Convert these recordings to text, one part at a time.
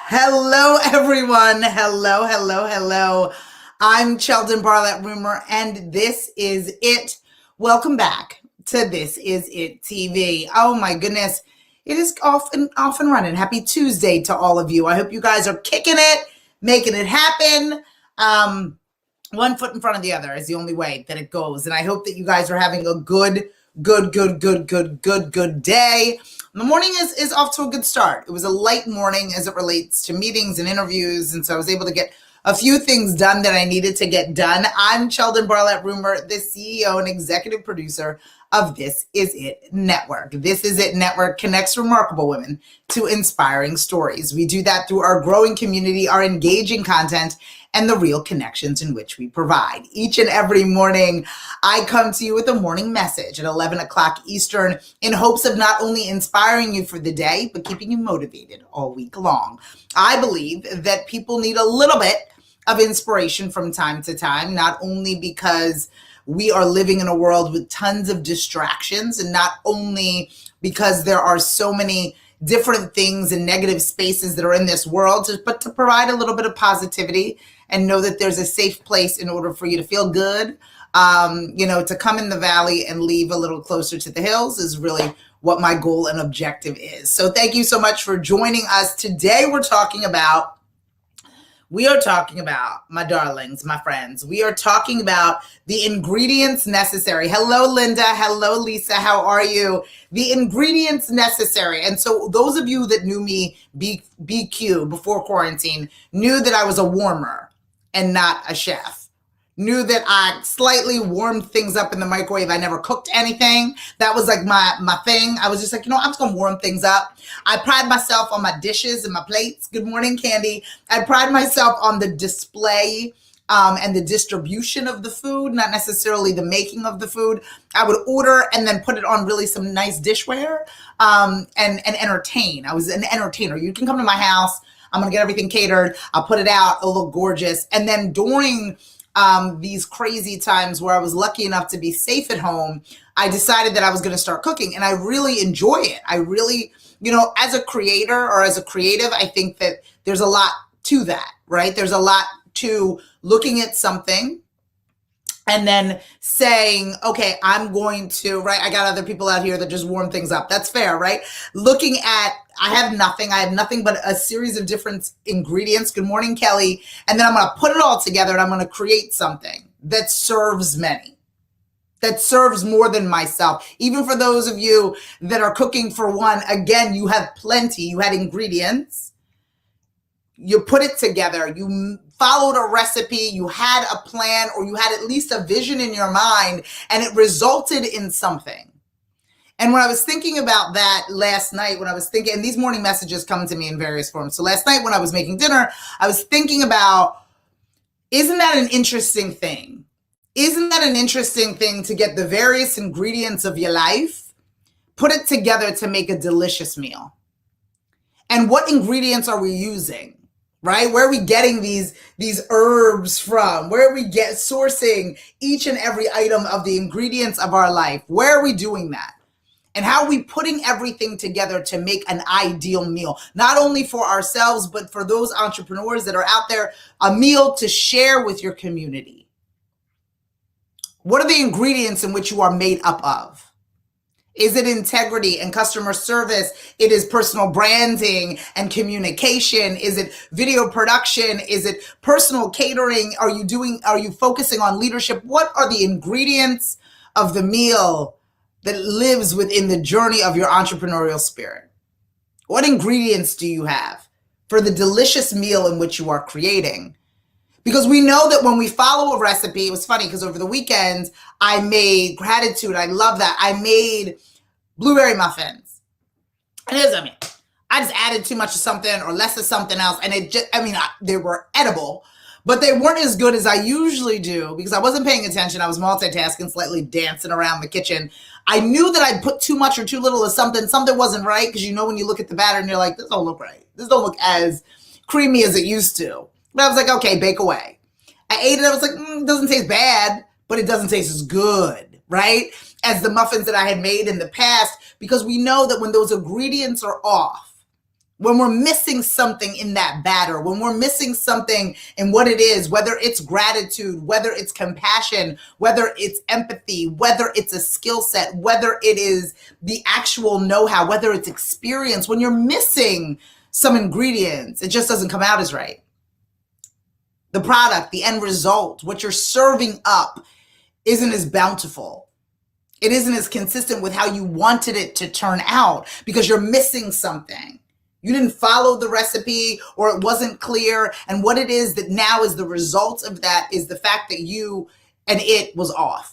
Hello, everyone. Hello. I'm Sheldon Barlett Rumor, and this is it. Welcome back to This Is It TV. Oh my goodness, it is off and running. Happy Tuesday to all of you. I hope you guys are kicking it, making it happen. One foot in front of the other is the only way that it goes, and I hope that you guys are having a good day. The morning is off to a good start. It was a light morning as it relates to meetings and interviews, and so I was able to get a few things done that I needed to get done. I'm Sheldon Barlett Rumor, the CEO and executive producer of This Is It Network. This Is It Network connects remarkable women to inspiring stories. We do that through our growing community, our engaging content, and the real connections in which we provide. Each and every morning, I come to you with a morning message at 11 o'clock Eastern in hopes of not only inspiring you for the day, but keeping you motivated all week long. I believe that people need a little bit of inspiration from time to time, not only because we are living in a world with tons of distractions, and not only because there are so many different things and negative spaces that are in this world, but to provide a little bit of positivity and know that there's a safe place in order for you to feel good. To come in the valley and leave a little closer to the hills is really what my goal and objective is. So thank you so much for joining us. Today we are talking about, my darlings, my friends, we are talking about the ingredients necessary. Hello, Linda. Hello, Lisa. How are you? The ingredients necessary. And so those of you that knew me BQ before quarantine knew that I was a warmer and not a chef. Knew that I slightly warmed things up in the microwave. I never cooked anything. That was like my thing. I was just like, I'm just going to warm things up. I pride myself on my dishes and my plates. Good morning, Candy. I pride myself on the display and the distribution of the food, not necessarily the making of the food. I would order and then put it on really some nice dishware and entertain. I was an entertainer. You can come to my house. I'm going to get everything catered. I'll put it out. It'll look gorgeous. And then during these crazy times where I was lucky enough to be safe at home, I decided that I was going to start cooking, and I really enjoy it. I really, as a creator or as a creative, I think that there's a lot to that, right? There's a lot to looking at something and then saying, okay, I'm going to, right? I got other people out here that just warm things up. That's fair, right? Looking at, I have nothing but a series of different ingredients. Good morning, Kelly. And then I'm going to put it all together and I'm going to create something that serves many, that serves more than myself. Even for those of you that are cooking for one, again, you have plenty. You had ingredients. You put it together. You followed a recipe, you had a plan, or you had at least a vision in your mind, and it resulted in something. And when I was thinking about that last night, and these morning messages come to me in various forms. So last night when I was making dinner, I was thinking about, isn't that an interesting thing? Isn't that an interesting thing to get the various ingredients of your life, put it together to make a delicious meal? And what ingredients are we using? Right? Where are we getting these herbs from? Where are we sourcing each and every item of the ingredients of our life? Where are we doing that? And how are we putting everything together to make an ideal meal? Not only for ourselves, but for those entrepreneurs that are out there, a meal to share with your community. What are the ingredients in which you are made up of? Is it integrity and customer service? It is personal branding and communication. Is it video production? Is it personal catering? Are you focusing on leadership? What are the ingredients of the meal that lives within the journey of your entrepreneurial spirit? What ingredients do you have for the delicious meal in which you are creating? Because we know that when we follow a recipe, it was funny because over the weekend, I made gratitude. I love that. I made blueberry muffins. And I just added too much of something or less of something else. And they were edible, but they weren't as good as I usually do because I wasn't paying attention. I was multitasking, slightly dancing around the kitchen. I knew that I'd put too much or too little of something. Something wasn't right because when you look at the batter and you're like, this don't look right. This don't look as creamy as it used to. But I was like, okay, bake away. I ate it. I was like, it doesn't taste bad, but it doesn't taste as good, right? As the muffins that I had made in the past, because we know that when those ingredients are off, when we're missing something in that batter, when we're missing something in what it is, whether it's gratitude, whether it's compassion, whether it's empathy, whether it's a skill set, whether it is the actual know-how, whether it's experience, when you're missing some ingredients, it just doesn't come out as right. The product, the end result, what you're serving up isn't as bountiful. It isn't as consistent with how you wanted it to turn out because you're missing something. You didn't follow the recipe or it wasn't clear. And what it is that now is the result of that is the fact that you and it was off.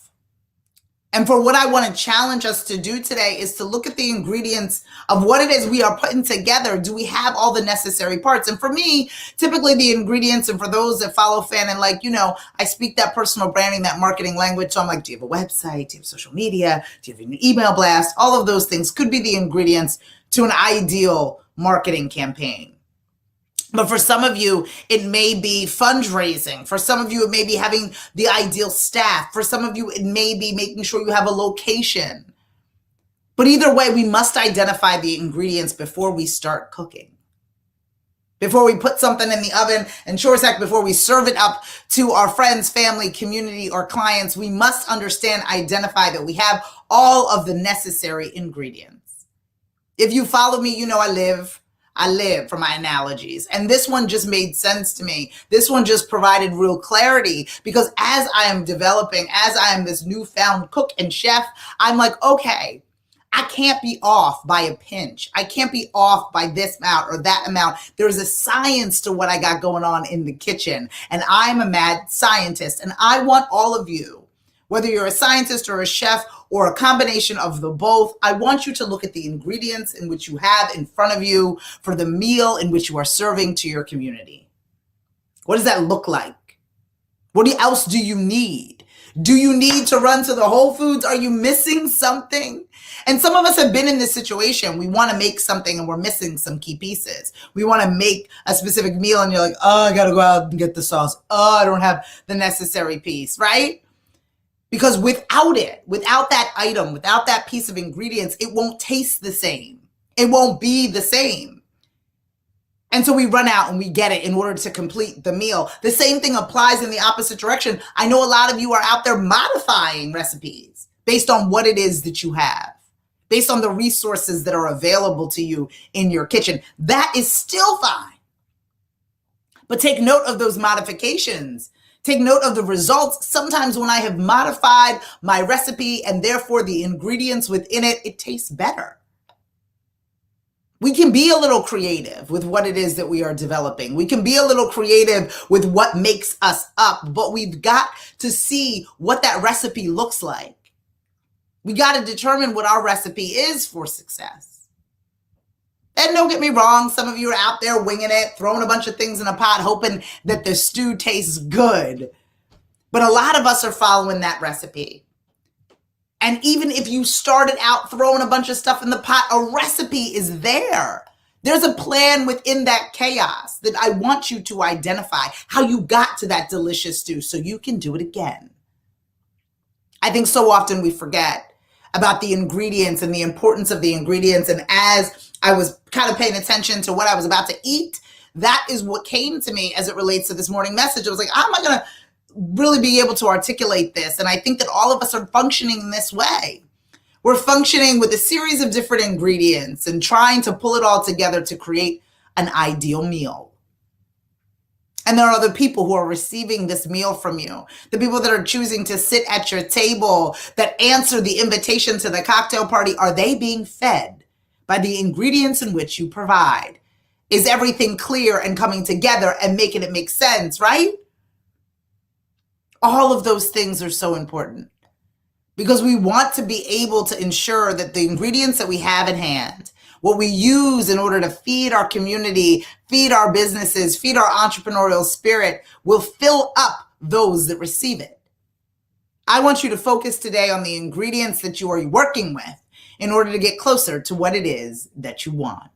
And for what I want to challenge us to do today is to look at the ingredients of what it is we are putting together. Do we have all the necessary parts? And for me, typically the ingredients, and for those that follow Fan and like, I speak that personal branding, that marketing language. So I'm like, do you have a website? Do you have social media? Do you have an email blast? All of those things could be the ingredients to an ideal marketing campaign. But for some of you, it may be fundraising. For some of you, it may be having the ideal staff. For some of you, it may be making sure you have a location. But either way, we must identify the ingredients before we start cooking. Before we put something in the oven, and sure as heck, before we serve it up to our friends, family, community, or clients, we must understand, identify that we have all of the necessary ingredients. If you follow me, you know I live for my analogies. And this one just made sense to me. This one just provided real clarity because as I am developing, as I am this newfound cook and chef, I'm like, okay, I can't be off by a pinch. I can't be off by this amount or that amount. There's a science to what I got going on in the kitchen. And I'm a mad scientist. And I want all of you, whether you're a scientist or a chef or a combination of the both, I want you to look at the ingredients in which you have in front of you for the meal in which you are serving to your community. What does that look like? What else do you need? Do you need to run to the Whole Foods? Are you missing something? And some of us have been in this situation. We want to make something and we're missing some key pieces. We want to make a specific meal and you're like, oh, I got to go out and get the sauce. Oh, I don't have the necessary piece, right? Because without it, without that item, without that piece of ingredients, it won't taste the same. It won't be the same. And so we run out and we get it in order to complete the meal. The same thing applies in the opposite direction. I know a lot of you are out there modifying recipes based on what it is that you have, based on the resources that are available to you in your kitchen. That is still fine. But take note of those modifications. Take note of the results. Sometimes when I have modified my recipe and therefore the ingredients within it, it tastes better. We can be a little creative with what it is that we are developing. We can be a little creative with what makes us up, but we've got to see what that recipe looks like. We got to determine what our recipe is for success. And don't get me wrong, some of you are out there winging it, throwing a bunch of things in a pot, hoping that the stew tastes good. But a lot of us are following that recipe. And even if you started out throwing a bunch of stuff in the pot, a recipe is there. There's a plan within that chaos that I want you to identify how you got to that delicious stew so you can do it again. I think so often we forget about the ingredients and the importance of the ingredients. And as I was kind of paying attention to what I was about to eat, that is what came to me as it relates to this morning message. I was like, how am I going to really be able to articulate this? And I think that all of us are functioning in this way. We're functioning with a series of different ingredients and trying to pull it all together to create an ideal meal. And there are other people who are receiving this meal from you. The people that are choosing to sit at your table, that answer the invitation to the cocktail party, are they being fed by the ingredients in which you provide? Is everything clear and coming together and making it make sense, right? All of those things are so important because we want to be able to ensure that the ingredients that we have in hand, what we use in order to feed our community, feed our businesses, feed our entrepreneurial spirit, will fill up those that receive it. I want you to focus today on the ingredients that you are working with in order to get closer to what it is that you want.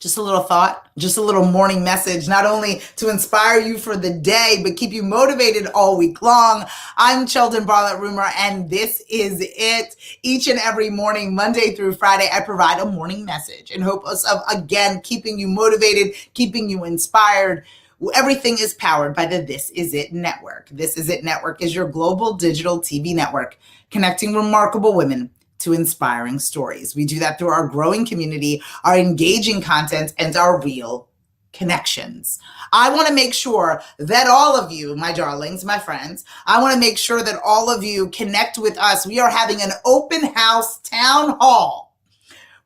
Just a little thought, just a little morning message, not only to inspire you for the day, but keep you motivated all week long. I'm Sheldon Bartlett Rumor, and this is it. Each and every morning, Monday through Friday, I provide a morning message in hopes of, again, keeping you motivated, keeping you inspired. Everything is powered by the This Is It Network. This Is It Network is your global digital TV network, connecting remarkable women to inspiring stories. We do that through our growing community, our engaging content, and our real connections. I want to make sure that all of you, my darlings, my friends, I want to make sure that all of you connect with us. We are having an open house town hall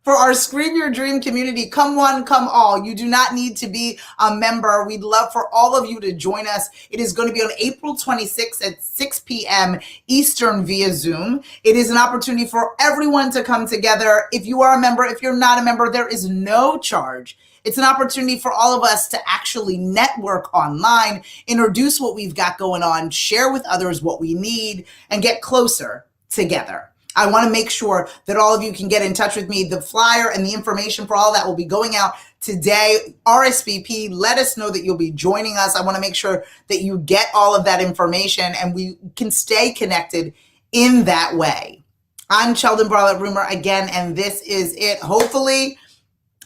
for our Scream Your Dream community. Come one, come all. You do not need to be a member. We'd love for all of you to join us. It is going to be on April 26th at 6 p.m. Eastern via Zoom. It is an opportunity for everyone to come together. If you are a member, if you're not a member, there is no charge. It's an opportunity for all of us to actually network online, introduce what we've got going on, share with others what we need, and get closer together. I want to make sure that all of you can get in touch with me. The flyer and the information for all that will be going out today. RSVP, let us know that you'll be joining us. I want to make sure that you get all of that information and we can stay connected in that way. I'm Sheldon Bartlett Rumor again, and this is it. Hopefully,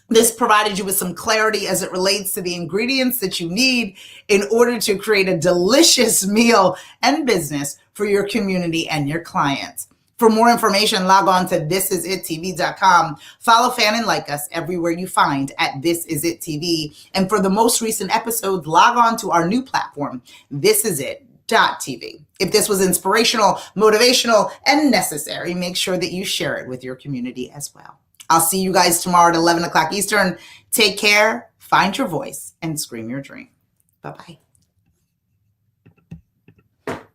this provided you with some clarity as it relates to the ingredients that you need in order to create a delicious meal and business for your community and your clients. For more information, log on to thisisittv.com. Follow, fan, and like us everywhere you find at This Is It TV. And for the most recent episodes, log on to our new platform, thisisit.tv. If this was inspirational, motivational, and necessary, make sure that you share it with your community as well. I'll see you guys tomorrow at 11 o'clock Eastern. Take care, find your voice, and scream your dream. Bye-bye.